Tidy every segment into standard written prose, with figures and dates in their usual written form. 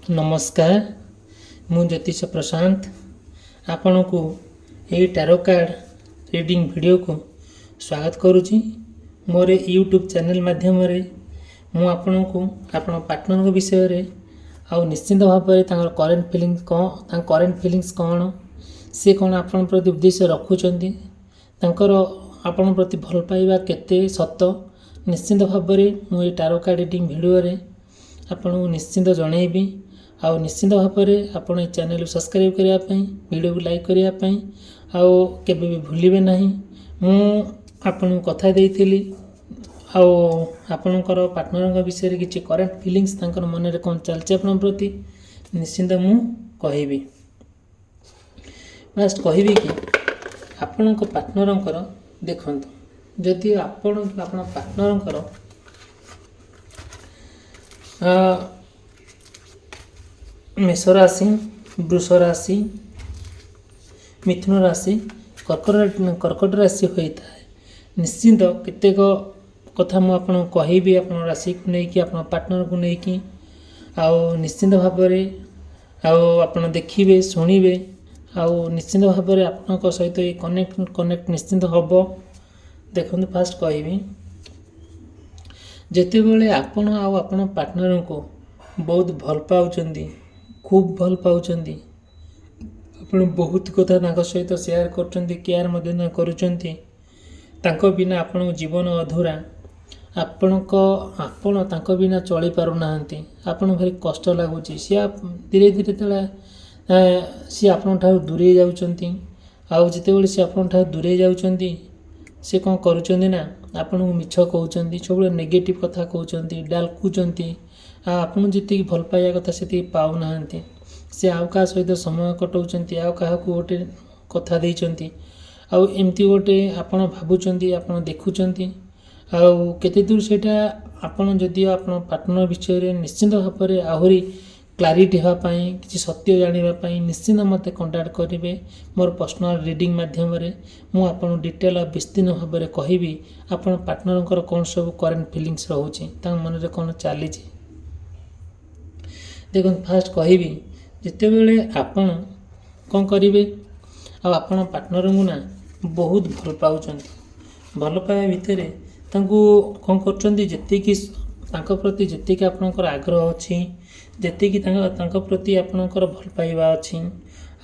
नमस्कार मु ज्योतिष प्रशांत आपण को यही टैरो कार्ड रीडिंग वीडियो को स्वागत करुच्ची। मोर यूट्यूब चैनल माध्यम मु आपण को आपण पार्टनर विषय रे आउ निश्चिंत भाव में करेन्ट फिलिंग्स कौन सी कौन आपण प्रति उद्देश्य रखुचंती आपण प्रति भल पाइबा केते सत निश्चिंत भाव में मुझे टैरो कार्ड रीडिंग वीडियो रे आपको निश्चिंत जनइबी आउ निश्चिंत भाव में आपण चैनल को सब्सक्राइब करने वीडियो को लाइक करने आउ केबे भी भूलिबे नहीं मु आपन कथा देइथिली आउ आपणकर पार्टनर विषय किसी करेन्ट फिलिंग्स तांकर मन रे कौन चलचे आपण प्रति निश्चिंत मु कहबी। फास्ट कहबी कि आपणक पार्टनरंकर देखंतु जदि आपण पार्टनरंकर मेष राशि, वृष राशि, मिथुन राशि, कर्कट राशि होता है निश्चिंत केतेक कथा मुझे कहबी आप राशि को लेकिन आप पार्टनर को लेकिन आउ निश्चिंत भाव आप देखिए शुणिबे आउ निश्चिंत भाव में आपण सहित ये कनेक्ट निश्चिंत हम देखो। फास्ट कहबी जिते बड़े आपण आपण पार्टनर को बहुत भल पाउचंदी खूब भल पाउचंदी आपण बहुत कथा सहित शेयर करचंदी केयर मध्य करुचंती तांको बिना आपण जीवन अधूरा आपण तांको बिना चली पारु नाहंती आपण भारी कष्ट लागुची सी धीरे धीरे तला सी आपण ठार दूरे जाउचंती आउ जिते बड़े सी आपण ठार दूरे जाउचंती से कौन करुचंदी ना आपण मिछ कहउचंदी सब नेगेटिव कथा कहउचंदी डालकुचंती आपन जी भल पाइबा कथा से पाऊ नाहंती से आउ का सहित समय कटाउचंती आउ का गोटे कथा देइचंती आउ एमती गोटे आपण भाबुचंती आपण देखुचंती आउ केते दूर सेटा आपण जदि आपण पार्टनर विषय रे निश्चिंत भाव में आहुरी क्लारिटी होगा किसी सत्य जानापी निश्चिंत मत कंटाक्ट करेंगे मोर पर्सनल रीडिंग मध्यम मु आपन डिटेल विस्तीर्ण भाव में कहबी आपण पार्टनर कौन सब करेन्ट फिलिंग्स रोचे मन में कौन चली देखो। फास्ट कहबी जिते बड़े आपण कौन करेंगे आपण पार्टनर को ना बहुत भल पाँच भल पाइबा भितर कौन कर प्रति जी आपणकर आग्रह अच्छी जी प्रति आपणकर भल पाइबा अच्छी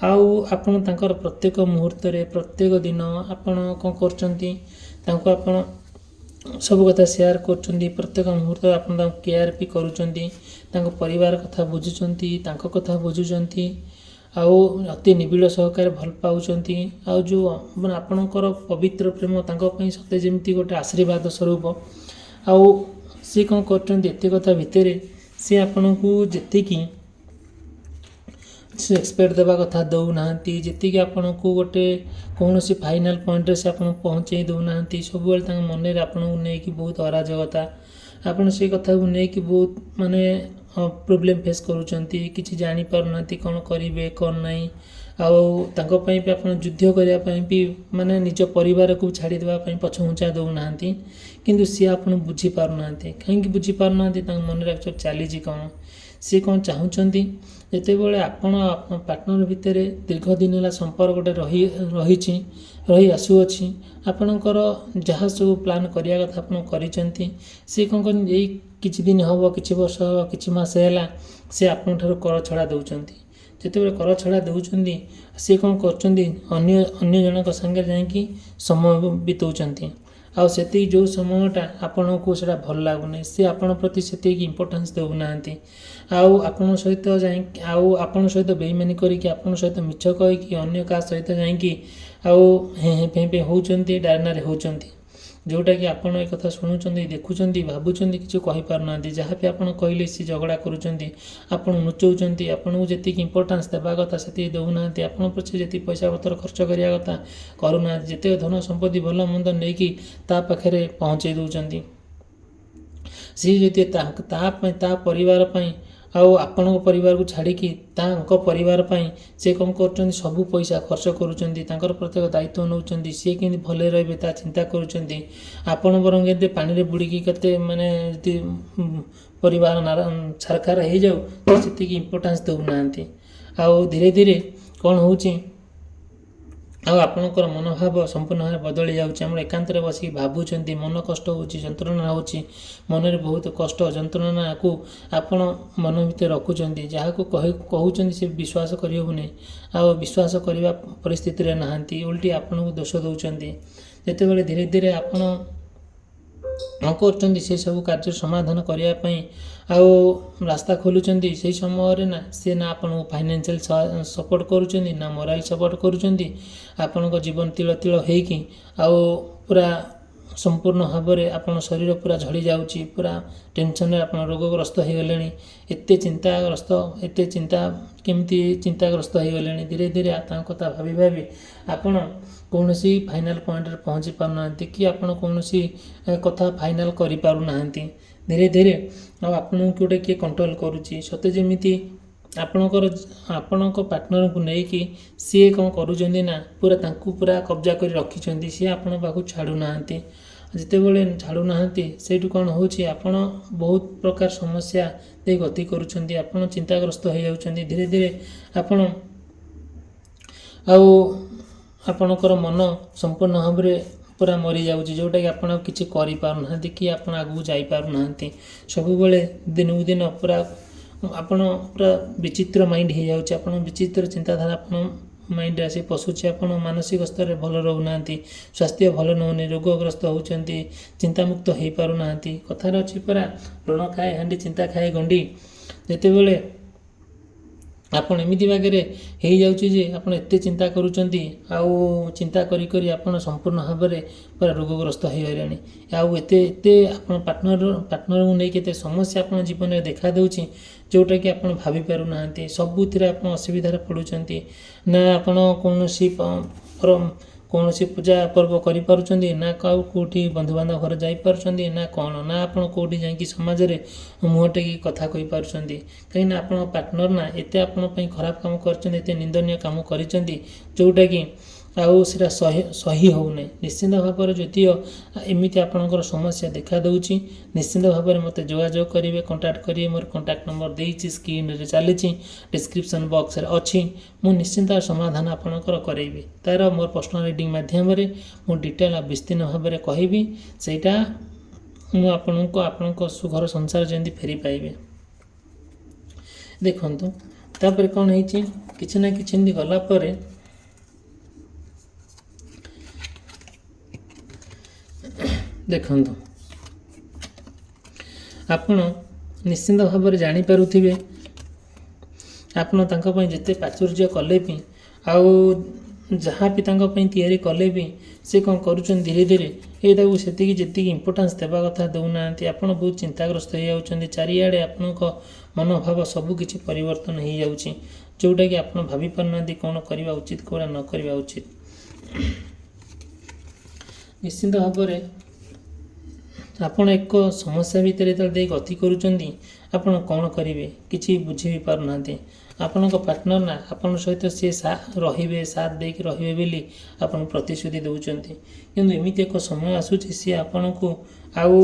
आउ आपण तांकर प्रत्येक मुहूर्त रे प्रत्येक दिन आपण कौन करचंती आपण सब कथा शेयर करचंती प्रत्येक मुहूर्त आपण केयर भी करूचंती परिवार कथा बुझुचंती कथा बुझुचंती आउ अति निबिड़ सहकार भल पाउचंती आउ जो आपणकर पवित्र प्रेम सत्य जमी गोटे आशीर्वाद स्वरूप आउ सी कौन करचंती एते कथा भितर सी आपण को जी एक्सपेक्ट देवा कथा दौना जी आपण को गोटे कौन सी फाइनाल पॉइंट से आप पहुँचे दौना सब मन में आपको नहीं बहुत अराजकता आपड़ से कथा को लेकिन बहुत माने प्रोब्लेम फेस करुँच कि जापारना कौन करेंगे कौन नहीं आउपाई भी आप युद्ध करने भी माने निज परिवार को छाड़ी देवाई पछघुंचा दौना किंतु सी आप बुझीपारना कहीं बुझीपारना मन में एक्चुअली चली कौन सी कौन चाहूँगी जिते बड़े आपण पार्टनर भितर दीर्घ दिन है संपर्क गोटे रही आसुअछि आपणकर जहाँ सब प्लान करिया कथा आप करिसेंती सी कौन कर किछि दिन हम किछि वर्ष हम किछि मास है सी आपण ठार कर छड़ा दौरान जिते कर छड़ा दौरान सी कौन कर जनक संगे जाकि समय बितौचंती आउ से जो समयटा आपण को सेटा भल लगुना सी आपण प्रति से इम्पोर्टेंस देना आउ आपण सहित आपण सहित बेईमानी करके आपण सहित मिछ कहीकि अन्य का सहित जाकि आउ हे फे होचंती डायनारे होचंती जोटा कि आपण एक कथा शुणुचंती देखुचंती भाबुचंती किछि कहि पारना जहाँ भी आपण कहले सी झगड़ा करुचंती आपण नुचौचंती आपण को जेतिक इम्पोर्टेंस देवा कथा से दौना आपण पछे जेति पैसा पत्र खर्च करिया कथा करूना जेते धन संपत्ति भल मंद नहीं कि ता पाखरे पहुँचे दौचंती सी जदि ता परिवार पई ଆଉ ଆପଣଙ୍କ ପରିବାରକୁ ଛାଡ଼ିକି ତାଙ୍କ ପରିବାର ପାଇଁ ସେ କ'ଣ କରୁଛନ୍ତି, ସବୁ ପଇସା ଖର୍ଚ୍ଚ କରୁଛନ୍ତି, ତାଙ୍କର ପ୍ରତ୍ୟେକ ଦାୟିତ୍ୱ ନେଉଛନ୍ତି, ସିଏ କେମିତି ଭଲରେ ରହିବେ ତା ଚିନ୍ତା କରୁଛନ୍ତି। ଆପଣ ବରଂ କେତେ ପାଣିରେ ବୁଡ଼ିକି କେତେ ମାନେ ଯଦି ପରିବାର ଛାରଖାର ହେଇଯାଉ ସେତିକି ଇମ୍ପୋର୍ଟାନ୍ସ ଦେଉନାହାନ୍ତି। ଆଉ ଧୀରେ ଧୀରେ କ'ଣ ହେଉଛି, ଆଉ ଆପଣଙ୍କର ମନୋଭାବ ସମ୍ପୂର୍ଣ୍ଣ ଭାବରେ ବଦଳି ଯାଉଛି। ଆମର ଏକାନ୍ତରେ ବସିକି ଭାବୁଛନ୍ତି, ମନ କଷ୍ଟ ହେଉଛି, ଯନ୍ତ୍ରଣା ହେଉଛି, ମନରେ ବହୁତ କଷ୍ଟ ଯନ୍ତ୍ରଣାକୁ ଆପଣ ମନ ଭିତରେ ରଖୁଛନ୍ତି। ଯାହାକୁ କହୁଛନ୍ତି ସେ ବିଶ୍ୱାସ କରିହେବନି, ଆଉ ବିଶ୍ୱାସ କରିବା ପରିସ୍ଥିତିରେ ନାହାନ୍ତି, ଓଲଟି ଆପଣଙ୍କୁ ଦୋଷ ଦେଉଛନ୍ତି। ଯେତେବେଳେ ଧୀରେ ଧୀରେ ଆପଣ କରୁଛନ୍ତି ସେସବୁ କାର୍ଯ୍ୟ ସମାଧାନ କରିବା ପାଇଁ ଆଉ ରାସ୍ତା ଖୋଲୁଛନ୍ତି, ସେହି ସମୟରେ ସେ ନା ଆପଣଙ୍କୁ ଫାଇନାନ୍ସିଆଲ ସପୋର୍ଟ କରୁଛନ୍ତି, ନା ମୋରାଲ ସପୋର୍ଟ କରୁଛନ୍ତି। ଆପଣଙ୍କ ଜୀବନ ତିଳ ତିଳ ହେଇକି ଆଉ ପୁରା ସମ୍ପୂର୍ଣ୍ଣ ଭାବରେ ଆପଣ ଶରୀର ପୁରା ଝଡ଼ି ଯାଉଛି, ପୁରା ଟେନସନରେ ଆପଣ ରୋଗଗ୍ରସ୍ତ ହୋଇଗଲେଣି, ଏତେ ଚିନ୍ତାଗ୍ରସ୍ତ ହୋଇଗଲେଣି। ଧୀରେ ଧୀରେ ତାଙ୍କ କଥା ଭାବି ଭାବି ଆପଣ କୌଣସି ଫାଇନାଲ ପଏଣ୍ଟରେ ପହଞ୍ଚି ପାରୁନାହାନ୍ତି, କି ଆପଣ କୌଣସି କଥା ଫାଇନାଲ କରିପାରୁନାହାନ୍ତି। ଧୀରେ ଧୀରେ ଆଉ ଆପଣଙ୍କୁ ଗୋଟେ କିଏ କଣ୍ଟ୍ରୋଲ କରୁଛି, ସତେ ଯେମିତି ଆପଣଙ୍କ ପାର୍ଟନରକୁ ନେଇକି ସିଏ କ'ଣ କରୁଛନ୍ତି ନା ତାଙ୍କୁ ପୁରା କବ୍ଜା କରି ରଖିଛନ୍ତି, ସିଏ ଆପଣଙ୍କ ପାଖକୁ ଛାଡ଼ୁନାହାନ୍ତି। ଯେତେବେଳେ ଛାଡ଼ୁନାହାନ୍ତି ସେଇଠୁ କ'ଣ ହେଉଛି, ଆପଣ ବହୁତ ପ୍ରକାର ସମସ୍ୟା ଦେଇ ଗତି କରୁଛନ୍ତି, ଆପଣ ଚିନ୍ତାଗ୍ରସ୍ତ ହୋଇଯାଉଛନ୍ତି। ଧୀରେ ଧୀରେ ଆପଣ ଆଉ ଆପଣଙ୍କର ମନ ସମ୍ପୂର୍ଣ୍ଣ ଭାବରେ ପୁରା ମରିଯାଉଛି, ଯେଉଁଟାକି ଆପଣ କିଛି କରିପାରୁନାହାନ୍ତି କି ଆପଣ ଆଗକୁ ଯାଇପାରୁନାହାନ୍ତି। ସବୁବେଳେ ଦିନକୁ ଦିନ ଆପଣ ପୁରା ବିଚିତ୍ର ମାଇଣ୍ଡ ହୋଇଯାଉଛି, ଆପଣ ବିଚିତ୍ର ଚିନ୍ତାଧାରା ଆପଣ ମାଇଣ୍ଡରେ ଆସି ପଶୁଛି, ଆପଣ ମାନସିକ ସ୍ତରରେ ଭଲ ରହୁନାହାନ୍ତି, ସ୍ୱାସ୍ଥ୍ୟ ଭଲ ନେଉନି, ରୋଗଗ୍ରସ୍ତ ହେଉଛନ୍ତି, ଚିନ୍ତାମୁକ୍ତ ହୋଇପାରୁନାହାନ୍ତି। କଥାରେ ଅଛି ପରା, ଲୁଣ ଖାଏ ହାଣ୍ଡି ଚିନ୍ତା ଖାଏ ଗଣ୍ଡି। ଯେତେବେଳେ ଆପଣ ଏମିତି ବାଗରେ ହେଇଯାଉଛି ଯେ ଆପଣ ଏତେ ଚିନ୍ତା କରୁଛନ୍ତି, ଆଉ ଚିନ୍ତା କରି କରି ଆପଣ ସମ୍ପୂର୍ଣ୍ଣ ଭାବରେ ପୁରା ରୋଗଗ୍ରସ୍ତ ହୋଇଗଲେଣି। ଆଉ ଏତେ ଆପଣ ପାର୍ଟନରକୁ ନେଇ କେତେ ସମସ୍ୟା ଆପଣ ଜୀବନରେ ଦେଖାଦେଉଛି, ଯେଉଁଟାକି ଆପଣ ଭାବି ପାରୁନାହାନ୍ତି। ସବୁଥିରେ ଆପଣ ଅସୁବିଧାରେ ପଡ଼ୁଛନ୍ତି। ନା ଆପଣ କୌଣସି ପୂଜା ପର୍ବ କରିପାରୁଛନ୍ତି, ନା କେଉଁଠି ବନ୍ଧୁବାନ୍ଧବ ଘର ଯାଇପାରୁଛନ୍ତି, ନା ଆପଣ କେଉଁଠି ଯାଇକି ସମାଜରେ ମୁହଁ ଟେକି କଥା କହିପାରୁଛନ୍ତି। କାହିଁକିନା ଆପଣଙ୍କ ପାର୍ଟନର ଏତେ ଆପଣଙ୍କ ପାଇଁ ଖରାପ କାମ କରିଛନ୍ତି, ଏତେ ନିନ୍ଦନୀୟ କାମ କରିଛନ୍ତି, ଯେଉଁଟାକି ଆଉ ସେଇଟା ସହି ହେଉନାହିଁ। ନିଶ୍ଚିନ୍ତ ଭାବରେ ଯଦିଓ ଏମିତି ଆପଣଙ୍କର ସମସ୍ୟା ଦେଖାଦେଉଛି, ନିଶ୍ଚିନ୍ତ ଭାବରେ ମୋତେ ଯୋଗାଯୋଗ କରିବେ, କଣ୍ଟାକ୍ଟ କରିବେ। ମୋର କଣ୍ଟାକ୍ଟ ନମ୍ବର ଦେଇଛି, ସ୍କ୍ରିନରେ ଚାଲିଛି, ଡିସ୍କ୍ରିପ୍ସନ୍ ବକ୍ସରେ ଅଛି। ମୁଁ ନିଶ୍ଚିନ୍ତ ସମାଧାନ ଆପଣଙ୍କର କରାଇବି। ତା'ର ମୋର ପର୍ସନାଲ ରିଡ଼ିଂ ମାଧ୍ୟମରେ ମୁଁ ଡିଟେଲ୍ ଆଉ ବିସ୍ତୀର୍ଣ୍ଣ ଭାବରେ କହିବି। ସେଇଟା ମୁଁ ଆପଣଙ୍କ ସୁଘର ସଂସାର ଯେମିତି ଫେରି ପାଇବେ। ଦେଖନ୍ତୁ ତାପରେ କ'ଣ ହେଇଛି, କିଛି ନା କିଛି ଏମିତି ଗଲା ପରେ ଦେଖନ୍ତୁ ଆପଣ ନିଶ୍ଚିନ୍ତ ଭାବରେ ଜାଣିପାରୁଥିବେ, ଆପଣ ତାଙ୍କ ପାଇଁ ଯେତେ ପ୍ରାଚୁର୍ଯ୍ୟ କଲେ ବି ଆଉ ଯାହା ବି ତାଙ୍କ ପାଇଁ ତିଆରି କଲେ ବି ସେ କ'ଣ କରୁଛନ୍ତି, ଧୀରେ ଧୀରେ ଏଇଟାକୁ ଯେତିକି ଇମ୍ପୋର୍ଟାନ୍ସ ଦେବା କଥା ଦେଉନାହାନ୍ତି। ଆପଣ ବହୁତ ଚିନ୍ତାଗ୍ରସ୍ତ ହୋଇଯାଉଛନ୍ତି, ଚାରିଆଡ଼େ ଆପଣଙ୍କ ମନୋଭାବ ସବୁକିଛି ପରିବର୍ତ୍ତନ ହୋଇଯାଉଛି, ଯେଉଁଟାକି ଆପଣ ଭାବିପାରୁନାହାନ୍ତି କ'ଣ କରିବା ଉଚିତ, କ'ଣ ନ କରିବା ଉଚିତ। ନିଶ୍ଚିନ୍ତ ଭାବରେ ଆପଣ ଏକ ସମସ୍ୟା ଭିତରେ ଯେତେବେଳେ ଦେଇ ଗତି କରୁଛନ୍ତି, ଆପଣ କ'ଣ କରିବେ କିଛି ବୁଝି ବି ପାରୁନାହାନ୍ତି। ଆପଣଙ୍କ ପାର୍ଟନର ଆପଣଙ୍କ ସହିତ ସିଏ ସାଥ ଦେଇକି ରହିବେ ବୋଲି ଆପଣ ପ୍ରତିଶ୍ରୁତି ଦେଉଛନ୍ତି, କିନ୍ତୁ ଏମିତି ଏକ ସମୟ ଆସୁଛି ସିଏ ଆପଣଙ୍କୁ ଆଉ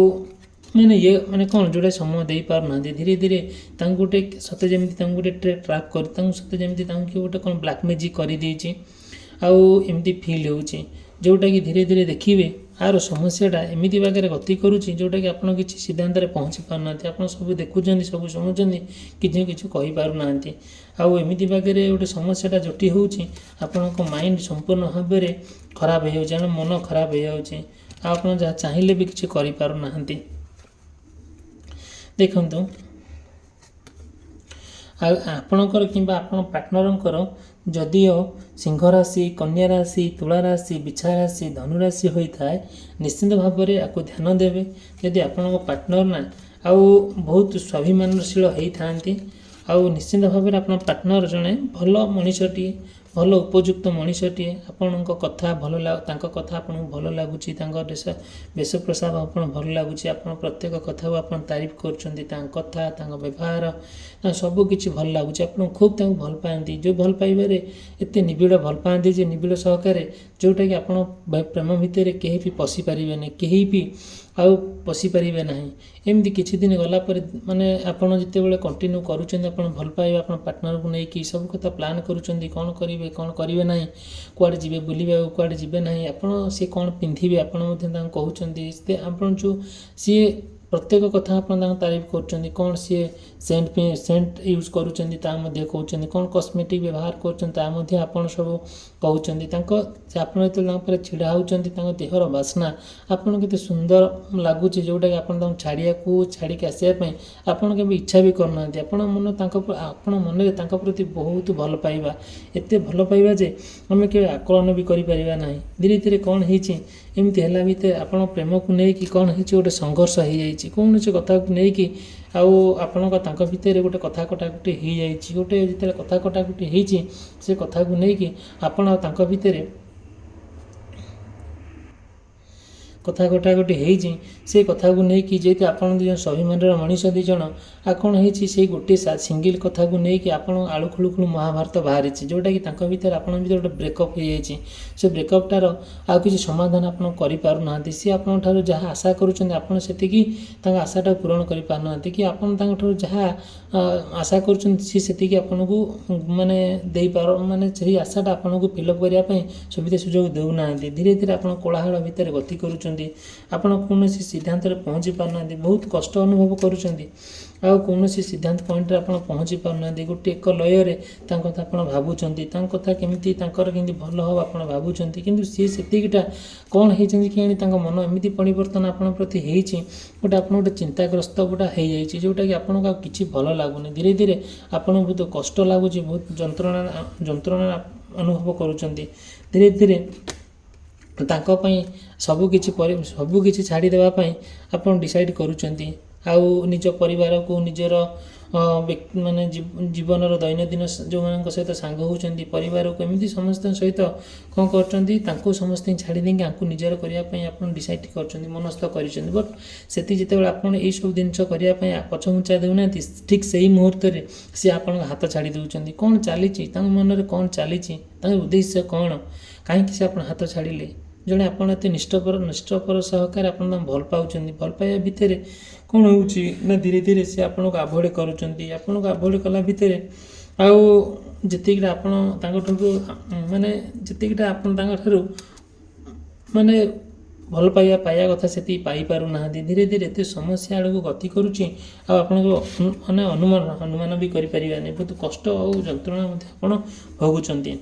କ'ଣ ଯେଉଁଟା ସମୟ ଦେଇପାରୁନାହାନ୍ତି। ଧୀରେ ଧୀରେ ତାଙ୍କୁ ଗୋଟେ ସତେ ଯେମିତି ତାଙ୍କୁ ଗୋଟେ ଟ୍ରାପ୍ କରି ସତେ ଯେମିତି ତାଙ୍କୁ ଗୋଟେ କ'ଣ ବ୍ଲାକ୍ ମ୍ୟାଜିକ୍ କରିଦେଇଛି, ଆଉ ଏମିତି ଫିଲ୍ ହେଉଛି, ଯେଉଁଟାକି ଧୀରେ ଧୀରେ ଦେଖିବେ ଆର ସମସ୍ୟାଟା ଏମିତି ବାଗରେ ଗତି କରୁଛି, ଯେଉଁଟାକି ଆପଣ କିଛି ସିଦ୍ଧାନ୍ତରେ ପହଞ୍ଚି ପାରୁନାହାନ୍ତି। ଆପଣ ସବୁ ଦେଖୁଛନ୍ତି, ସବୁ ଶୁଣୁଛନ୍ତି, କିଛି କହିପାରୁନାହାନ୍ତି। ଆଉ ଏମିତି ବାଗରେ ଗୋଟେ ସମସ୍ୟାଟା ଜଟି ହେଉଛି, ଆପଣଙ୍କ ମାଇଣ୍ଡ ସମ୍ପୂର୍ଣ୍ଣ ଭାବରେ ଖରାପ ହେଇଯାଉଛି, ଆମ ମନ ଖରାପ ହେଇଯାଉଛି, ଆଉ ଆପଣ ଯାହା ଚାହିଁଲେ ବି କିଛି କରିପାରୁନାହାନ୍ତି। ଦେଖନ୍ତୁ ଆଉ ଆପଣଙ୍କର କିମ୍ବା ଆପଣ ପାର୍ଟନରଙ୍କର ଯଦିଓ ସିଂହ ରାଶି, କନ୍ୟା ରାଶି, ତୁଳା ରାଶି, ବିଛା ରାଶି, ଧନୁ ରାଶି ହୋଇଥାଏ, ନିଶ୍ଚିନ୍ତ ଭାବରେ ଆକୁ ଧ୍ୟାନ ଦେବେ। ଯଦି ଆପଣଙ୍କ ପାର୍ଟନର ଆଉ ବହୁତ ସ୍ୱାଭିମାନଶୀଳ ହେଇଥାନ୍ତି, ଆଉ ନିଶ୍ଚିନ୍ତ ଭାବରେ ଆପଣଙ୍କ ପାର୍ଟନର ଜଣେ ଭଲ ମଣିଷଟିଏ, ଭଲ ଉପଯୁକ୍ତ ମଣିଷଟିଏ। ଆପଣଙ୍କ କଥା ତାଙ୍କ କଥା ଆପଣଙ୍କୁ ଭଲ ଲାଗୁଛି, ତାଙ୍କ ବେଶ ପୋଷାକ ଆପଣ ଭଲ ଲାଗୁଛି, ଆପଣ ପ୍ରତ୍ୟେକ କଥାକୁ ଆପଣ ତାରିଫ କରୁଛନ୍ତି, ତାଙ୍କ କଥା, ତାଙ୍କ ବ୍ୟବହାର, ସବୁ କିଛି ଭଲ ଲାଗୁଛି, ଆପଣ ଖୁବ୍ ତାଙ୍କୁ ଭଲ ପାଆନ୍ତି। ଯେଉଁ ଭଲ ପାଇବାରେ ଏତେ ନିବିଡ଼ ଭଲ ପାଆନ୍ତି ଯେ ନିବିଡ଼ ସହକାରେ, ଯେଉଁଟାକି ଆପଣ ପ୍ରେମ ଭିତରେ କେହି ବି ପଶିପାରିବେନି, କେହି ବି ଆଉ ପଶିପାରିବେ ନାହିଁ। ଏମିତି କିଛି ଦିନ ଗଲା ପରେ ମାନେ ଆପଣ ଯେତେବେଳେ କଣ୍ଟିନ୍ୟୁ କରୁଛନ୍ତି, ଆପଣ ଭଲ ପାଇବା ଆପଣ ପାର୍ଟନରକୁ ନେଇକି ସବୁ କଥା ପ୍ଲାନ୍ କରୁଛନ୍ତି, କ'ଣ କରିବେ କ'ଣ କରିବେ ନାହିଁ, କୁଆଡ଼େ ଯିବେ ବୁଲିବାକୁ, କୁଆଡ଼େ ଯିବେ ନାହିଁ, ଆପଣ ସିଏ କ'ଣ ପିନ୍ଧିବେ ଆପଣ ମଧ୍ୟ ତାଙ୍କୁ କହୁଛନ୍ତି। ଆପଣ ଯେଉଁ ସିଏ ପ୍ରତ୍ୟେକ କଥା ଆପଣ ତାଙ୍କୁ ତାରିଫ କରୁଛନ୍ତି, କ'ଣ ସିଏ ସେଣ୍ଟ ୟୁଜ୍ କରୁଛନ୍ତି ତାହା ମଧ୍ୟ କହୁଛନ୍ତି, କ'ଣ କସ୍ମେଟିକ୍ ବ୍ୟବହାର କରୁଛନ୍ତି ତାହା ମଧ୍ୟ ଆପଣ ସବୁ କହୁଛନ୍ତି। ଆପଣ ଯେତେବେଳେ ତାଙ୍କ ଉପରେ ଛିଡ଼ା ହେଉଛନ୍ତି, ତାଙ୍କ ଦେହର ବାସ୍ନା ଆପଣ କେତେ ସୁନ୍ଦର ଲାଗୁଛି, ଯେଉଁଟାକି ଆପଣ ତାଙ୍କୁ ଛାଡ଼ିକି ଆସିବା ପାଇଁ ଆପଣ କେବେ ଇଚ୍ଛା ବି କରୁନାହାନ୍ତି। ଆପଣ ମନରେ ତାଙ୍କ ପ୍ରତି ବହୁତ ଭଲ ପାଇବା, ଏତେ ଭଲ ପାଇବା ଯେ ଆମେ କେବେ ଆକଳନ ବି କରିପାରିବା ନାହିଁ। ଧୀରେ ଧୀରେ କ'ଣ ହେଇଛି, ଏମିତି ହେଲା ଭିତରେ ଆପଣ ପ୍ରେମକୁ ନେଇକି କ'ଣ ହେଇଛି, ଗୋଟେ ସଂଘର୍ଷ ହେଇଯାଇଛି କୌଣସି କଥାକୁ ନେଇକି। ଆଉ ତାଙ୍କ ଭିତରେ ଗୋଟେ କଥା କଟାକଟି ହେଇଯାଇଛି। ଯେତେବେଳେ କଥା କଟାକଟି ହେଇଛି, ସେ କଥାକୁ ନେଇକି ଆପଣ ତାଙ୍କ ଭିତରେ କଥା କଟାକଟି ହେଇଛି, ସେ କଥାକୁ ନେଇକି ଯେହେତୁ ଆପଣ ଦୁଇ ଜଣ ସ୍ୱାଭିମାନର ମଣିଷ ଦୁଇ ଜଣ, ଆଉ କ'ଣ ହେଇଛି, ସେଇ ଗୋଟିଏ ସିଙ୍ଗିଲ୍ କଥାକୁ ନେଇକି ଆପଣ ଆଳୁ ଖୁଳୁ ମହାଭାରତ ବାହାରିଛି, ଯେଉଁଟାକି ତାଙ୍କ ଭିତରେ ଆପଣଙ୍କ ଭିତରେ ଗୋଟେ ବ୍ରେକଅପ୍ ହେଇଯାଇଛି। ସେ ବ୍ରେକଅପ୍ଟାର ଆଉ କିଛି ସମାଧାନ ଆପଣ କରିପାରୁନାହାନ୍ତି। ସିଏ ଆପଣଙ୍କ ଠାରୁ ଯାହା ଆଶା କରୁଛନ୍ତି, ଆପଣ ସେତିକି ତାଙ୍କ ଆଶାଟାକୁ ପୂରଣ କରିପାରୁନାହାନ୍ତି, କି ଆପଣ ତାଙ୍କଠାରୁ ଯାହା ଆଶା କରୁଛନ୍ତି ସିଏ ସେତିକି ଆପଣଙ୍କୁ ସେହି ଆଶାଟା ଆପଣଙ୍କୁ ଫିଲ୍ଅପ୍ କରିବା ପାଇଁ ସୁବିଧା ସୁଯୋଗ ଦେଉନାହାନ୍ତି। ଧୀରେ ଧୀରେ ଆପଣ କୋଳାହଳ ଭିତରେ ଗତି କରୁଛନ୍ତି, ଆପଣ କୌଣସି ସିଦ୍ଧାନ୍ତରେ ପହଞ୍ଚି ପାରୁନାହାନ୍ତି, ବହୁତ କଷ୍ଟ ଅନୁଭବ କରୁଛନ୍ତି, ଆଉ କୌଣସି ସିଦ୍ଧାନ୍ତ ପଏଣ୍ଟରେ ଆପଣ ପହଞ୍ଚି ପାରୁନାହାନ୍ତି। ଏକ ଲୟରେ ତାଙ୍କ କଥା ଆପଣ ଭାବୁଛନ୍ତି, ତାଙ୍କ କଥା ତାଙ୍କର କେମିତି ଭଲ ହେବ ଆପଣ ଭାବୁଛନ୍ତି, କିନ୍ତୁ ସିଏ ସେତିକିଟା କ'ଣ ହେଇଛନ୍ତି କି ତାଙ୍କ ମନ ଏମିତି ପରିବର୍ତ୍ତନ ଆପଣଙ୍କ ପ୍ରତି ହେଇଛି, ଆପଣ ଗୋଟେ ଚିନ୍ତାଗ୍ରସ୍ତ ହେଇଯାଇଛି, ଯେଉଁଟାକି ଆପଣଙ୍କୁ ଆଉ କିଛି ଭଲ ଲାଗୁନି। ଧୀରେ ଧୀରେ ଆପଣଙ୍କୁ ବହୁତ କଷ୍ଟ ଲାଗୁଛି, ବହୁତ ଯନ୍ତ୍ରଣା ଅନୁଭବ କରୁଛନ୍ତି। ଧୀରେ ଧୀରେ ତାଙ୍କ ପାଇଁ ସବୁକିଛି ଛାଡ଼ିଦେବା ପାଇଁ ଆପଣ ଡିସାଇଡ଼୍ କରୁଛନ୍ତି, ଆଉ ନିଜ ପରିବାରକୁ, ନିଜର ଜୀବନର ଦୈନନ୍ଦିନ ଯେଉଁମାନଙ୍କ ସହିତ ସାଙ୍ଗ ହେଉଛନ୍ତି, ପରିବାରକୁ, ଏମିତି ସମସ୍ତଙ୍କ ସହିତ କ'ଣ କରୁଛନ୍ତି, ତାଙ୍କୁ ସମସ୍ତଙ୍କୁ ଛାଡ଼ି ଦେଇକି ଆଙ୍କୁ ନିଜର କରିବା ପାଇଁ ଆପଣ ଡିସାଇଡ଼୍ କରୁଛନ୍ତି, ମନସ୍ଥ କରିଛନ୍ତି। ବଟ୍ ଯେତେବେଳେ ଆପଣ ଏଇସବୁ ଜିନିଷ କରିବା ପାଇଁ ପଛଘୁଞ୍ଚା ଦେଉନାହାନ୍ତି, ଠିକ୍ ସେହି ମୁହୂର୍ତ୍ତରେ ସେ ଆପଣଙ୍କ ହାତ ଛାଡ଼ି ଦେଉଛନ୍ତି। କ'ଣ ଚାଲିଛି ତାଙ୍କ ମନରେ, କ'ଣ ଚାଲିଛି ତାଙ୍କ ଉଦ୍ଦେଶ୍ୟ କ'ଣ, କାହିଁକି ସେ ଆପଣ ହାତ ଛାଡ଼ିଲେ? ଜଣେ ଆପଣ ଏତେ ନିଷ୍ଠପର ସହକାରେ ଆପଣ ତାଙ୍କୁ ଭଲ ପାଉଛନ୍ତି, ଭଲ ପାଇବା ଭିତରେ କ'ଣ ହେଉଛି ନା ଧୀରେ ଧୀରେ ସେ ଆପଣଙ୍କୁ ଆଭଏଡ଼ କରୁଛନ୍ତି। ଆପଣଙ୍କୁ ଆଭଏଡ଼ କଲା ଭିତରେ ଆଉ ଯେତିକିଟା ଆପଣ ତାଙ୍କଠାରୁ ଭଲ ପାଇବା କଥା ସେତିକି ପାଇପାରୁନାହାନ୍ତି। ଧୀରେ ଧୀରେ ଏତେ ସମସ୍ୟା ଆଡ଼କୁ ଗତି କରୁଛି, ଆଉ ଆପଣଙ୍କୁ ଅନୁମାନ ବି କରିପାରିବାନି, ବହୁତ କଷ୍ଟ ଆଉ ଯନ୍ତ୍ରଣା ମଧ୍ୟ ଆପଣ ଭୋଗୁଛନ୍ତି।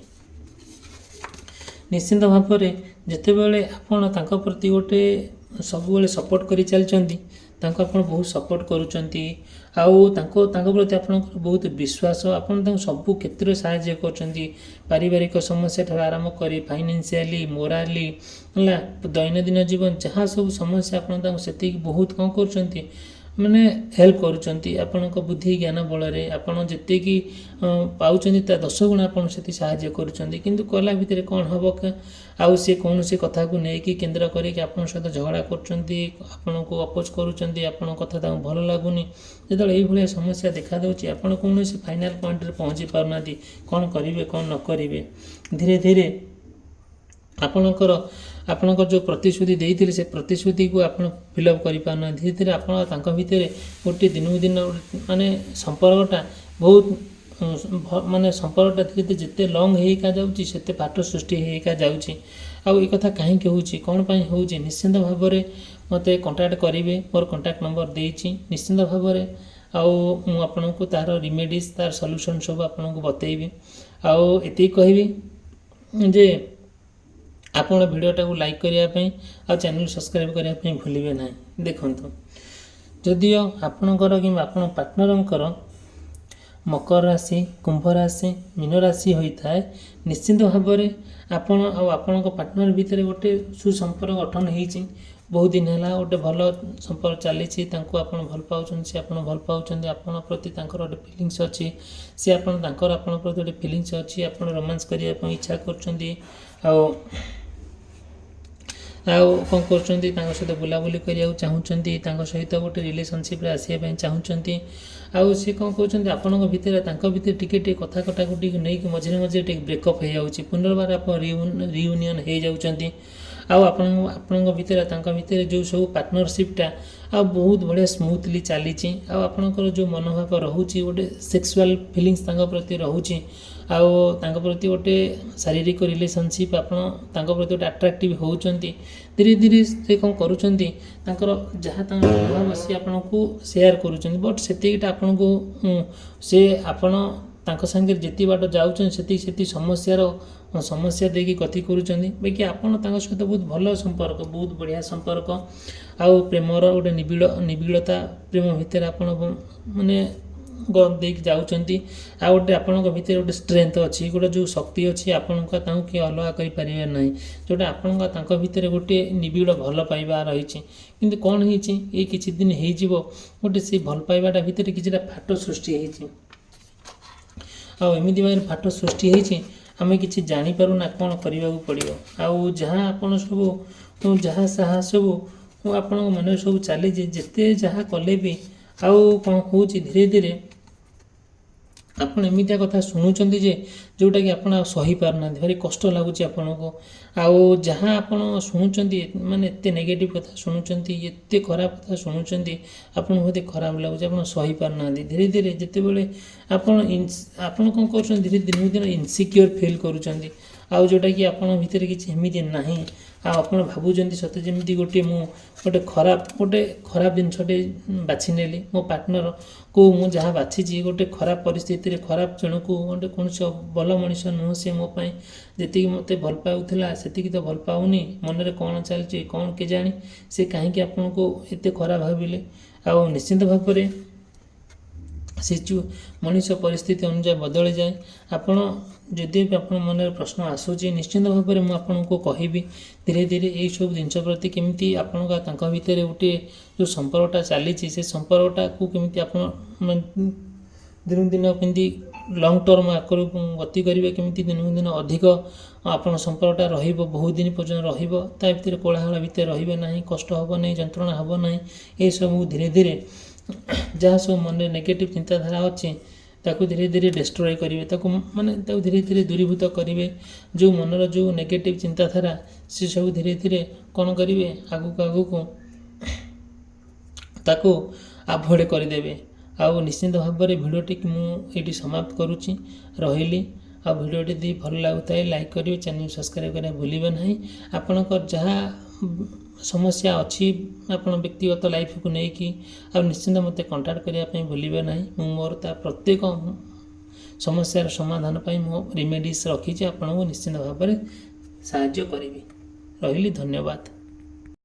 ନିଶ୍ଚିନ୍ତ ଭାବରେ ଯେତେବେଳେ ଆପଣ ତାଙ୍କ ପ୍ରତି ସବୁବେଳେ ସପୋର୍ଟ କରି ଚାଲିଛନ୍ତି, ତାଙ୍କୁ ଆପଣ ବହୁତ ସପୋର୍ଟ କରୁଛନ୍ତି, ଆଉ ତାଙ୍କ ପ୍ରତି ଆପଣଙ୍କର ବହୁତ ବିଶ୍ୱାସ, ଆପଣ ତାଙ୍କୁ ସବୁ କ୍ଷେତ୍ରରେ ସାହାଯ୍ୟ କରୁଛନ୍ତି, ପାରିବାରିକ ସମସ୍ୟା ଠାରୁ ଆରମ୍ଭ କରି ଫାଇନାନ୍ସିଆଲି, ମୋରାଲି, ଦୈନନ୍ଦିନ ଜୀବନ ଯାହା ସବୁ ସମସ୍ୟା ଆପଣ ତାଙ୍କୁ ସେତିକି ବହୁତ କ'ଣ କରୁଛନ୍ତି, ହେଲ୍ପ କରୁଛନ୍ତି। ଆପଣଙ୍କ ବୁଦ୍ଧି ଜ୍ଞାନ ବଳରେ ଆପଣ ଯେତିକି ପାଉଛନ୍ତି ତା 10 ଗୁଣ ଆପଣ ସେତିକି ସାହାଯ୍ୟ କରୁଛନ୍ତି। କିନ୍ତୁ କଲା ଭିତରେ କ'ଣ ହେବ, ଆଉ ସେ କୌଣସି କଥାକୁ ନେଇକି କେନ୍ଦ୍ର କରିକି ଆପଣଙ୍କ ସହିତ ଝଗଡ଼ା କରୁଛନ୍ତି, ଆପଣଙ୍କୁ ଅପୋଜ କରୁଛନ୍ତି, ଆପଣଙ୍କ କଥା ତାଙ୍କୁ ଭଲ ଲାଗୁନି। ଯେତେବେଳେ ଏଇଭଳିଆ ସମସ୍ୟା ଦେଖାଦେଉଛି, ଆପଣ କୌଣସି ଫାଇନାଲ୍ ପଏଣ୍ଟରେ ପହଞ୍ଚି ପାରୁନାହାନ୍ତି, କ'ଣ କରିବେ କ'ଣ ନ କରିବେ। ଧୀରେ ଧୀରେ ଆପଣଙ୍କର ଯେଉଁ ପ୍ରତିଶ୍ରୁତି ଦେଇଥିଲେ, ସେ ପ୍ରତିଶ୍ରୁତିକୁ ଆପଣ ଫିଲ୍ଅପ୍ କରିପାରୁନାହାନ୍ତି। ଧୀରେ ଧୀରେ ଆପଣ ତାଙ୍କ ଭିତରେ ଗୋଟିଏ ଦିନକୁ ଦିନ ସମ୍ପର୍କଟା ସମ୍ପର୍କଟା ଧୀରେ ଧୀରେ ଯେତେ ଲଙ୍ଗ ହେଇକା ଯାଉଛି, ସେତେ ଫାଟ ସୃଷ୍ଟି ହେଇକା ଯାଉଛି। ଆଉ ଏ କଥା କାହିଁକି ହେଉଛି, କ'ଣ ପାଇଁ ହେଉଛି, ନିଶ୍ଚିନ୍ତ ଭାବରେ ମୋତେ କଣ୍ଟାକ୍ଟ କରିବେ, ମୋର କଣ୍ଟାକ୍ଟ ନମ୍ବର ଦେଇଛି। ନିଶ୍ଚିନ୍ତ ଭାବରେ ଆଉ ମୁଁ ଆପଣଙ୍କୁ ତାର ରିମେଡ଼ିଜ୍, ତାର ସଲ୍ୟୁସନ୍ ସବୁ ଆପଣଙ୍କୁ ବତେଇବି। ଆଉ ଏତିକି କହିବି ଯେ ଆପଣ ଭିଡ଼ିଓଟାକୁ ଲାଇକ୍ କରିବା ପାଇଁ ଆଉ ଚ୍ୟାନେଲ୍ ସବସ୍କ୍ରାଇବ୍ କରିବା ପାଇଁ ଭୁଲିବେ ନାହିଁ। ଦେଖନ୍ତୁ, ଯଦିଓ ଆପଣଙ୍କର କିମ୍ବା ଆପଣ ପାର୍ଟନରଙ୍କର ମକର ରାଶି, କୁମ୍ଭ ରାଶି, ମୀନ ରାଶି ହୋଇଥାଏ, ନିଶ୍ଚିନ୍ତ ଭାବରେ ଆପଣ ଆଉ ଆପଣଙ୍କ ପାର୍ଟନର ଭିତରେ ଗୋଟେ ସୁସମ୍ପର୍କ ଗଠନ ହେଇଛି, बहुत दिन है गोटे भल संपर्क चली आपड़ भल पाँच सी आप भल पाँच आपण प्रति गोटे फिलिंग्स अच्छी सी आपण प्रति गोटे फिलिंग्स अच्छी आप रोमांस करने इच्छा कर कौन कर सहित बुलाबुली करने चाहूँगी सहित गोटे रिलेशनशिप आसपा चाहूँगी आउ सी कौन कहते आपण भितर टिके कथा कटाकटी नहीं मझे मझे ब्रेकअप हो जाऊँगी पुनर्बार आप रियूनियन हो जाऊँगी आपण भितर जो सब पार्टनरशिपटा आ बहुत बढ़िया स्मूथली चली आपणकर जो मनोभाव रोचे गोटे सेक्सुअल फिलिंग्स प्रति रोचे प्रति गोटे शारीरिक रिलेशनशिप आपण प्रति गोटे अट्राक्टिव होती धीरे धीरे से कौन करुँच जहाँ मनोभाव सी आपन को सेयार करुँच बट से आपन को से आपण सांगे जिते बाट जाऊँ से समस्या देखिए गति करुँच आपड़ सहित बहुत भल संपर्क बहुत बढ़िया संपर्क आउ प्रेमर गोटे निबिड़ता प्रेम भितर आप माने देख जाऊँगी आ गोटे आपण भितर गोटे स्ट्रेंथ अच्छी गोटे जो शक्ति अच्छी आपण किए अलग करें ना जोटा आपण भितर गोटे निबिड़ भल पाइबा रही किंतु कौन हो किसी दिन हो गोटे से भल पाइबाटा भितर कि फाट सृष्टि आमती भाई फाट सृष्टि होती आम कि जानीपारूना कौन करने को पड़ो आउ जहाँ आप सब जहाँ साहा सब आप मन सब चली जिते जहाँ कले भी आउ कौन हो धीरे धीरे आपड़ एमती कथा शुणुंट जोटा कि आप सही पारना भारी कष्ट लगुच आपन को आउ जहाँ आप शुणुंट माने एत नेगेटिव कथा शुणुंट एत खराब कथा शुणुंट आपन बहुत खराब लगुच आप सही पारना धीरे धीरे जिते बड़े आपन कौन कर धीरे दिन दिन इनसिक्योर फिल करुँच आउ जोटा कि आपन भितर किसी एमती ना आप भावुं सत जमी गोटे गोटे खराब जिनसटे बाछि नेली मो पार्टनर को मु जहाँ बाछी गोटे खराब परिस्थिति खराब जन को गोटे कौन भल मनीष नुह सी मोपाई जी मत भल पाऊला से तो भल पाऊनी मनरे कौन चलती कौन के जानी से कहीं आपन को एत खराब भाविले आ निश्चिंत भाव से मनीष परिस्थिति अनुसार बदली जाए आपण जदि आप मन प्रश्न आसूँ निश्चिंत भाव में मुझे कहि धीरे धीरे यही सब जिनस प्रति केमी आपण भितर गोटे जो संपर्कटा चली से संपर्कटा को केमी आप दिन दिन केमी लंग टर्म आकर गति करेंगे केमी दिन दिन अधिक आपन संपर्कटा बहुत दिन पर्यटन भितर कोलाहल भितर रहा कष्ट हम ना जंत्रणा हम ना ये सब धीरे धीरे जहाँ सब मन नेगेटिव चिंताधारा अच्छी ताकू धीरे धीरे डिस्ट्रॉय करेंगे माने धीरे धीरे दूरीभूत करेंगे जो मनर जो नेगेटिव चिंताधारा से सब धीरे धीरे कौन करेंगे आगू आगू ताकू अवॉइड करदे आउ निश्चिंत भाव में भिडियोटी मुझे समाप्त करुच्ची रही आ भिडियोटी दी भल लगुता है लाइक करेंगे चैनल सब्सक्राइब करने भूलें ना आपणकर जहाँ समस्या अच्छी आप व्यक्तिगत लाइफ को लेकिन निश्चिंत मत कंटाक्ट करने भूलें ना मोर प्रत्येक समस्यार समाधान मो रेमेडीज रखी आपको निश्चिंत भाव में साहाय्य करी रही धन्यवाद।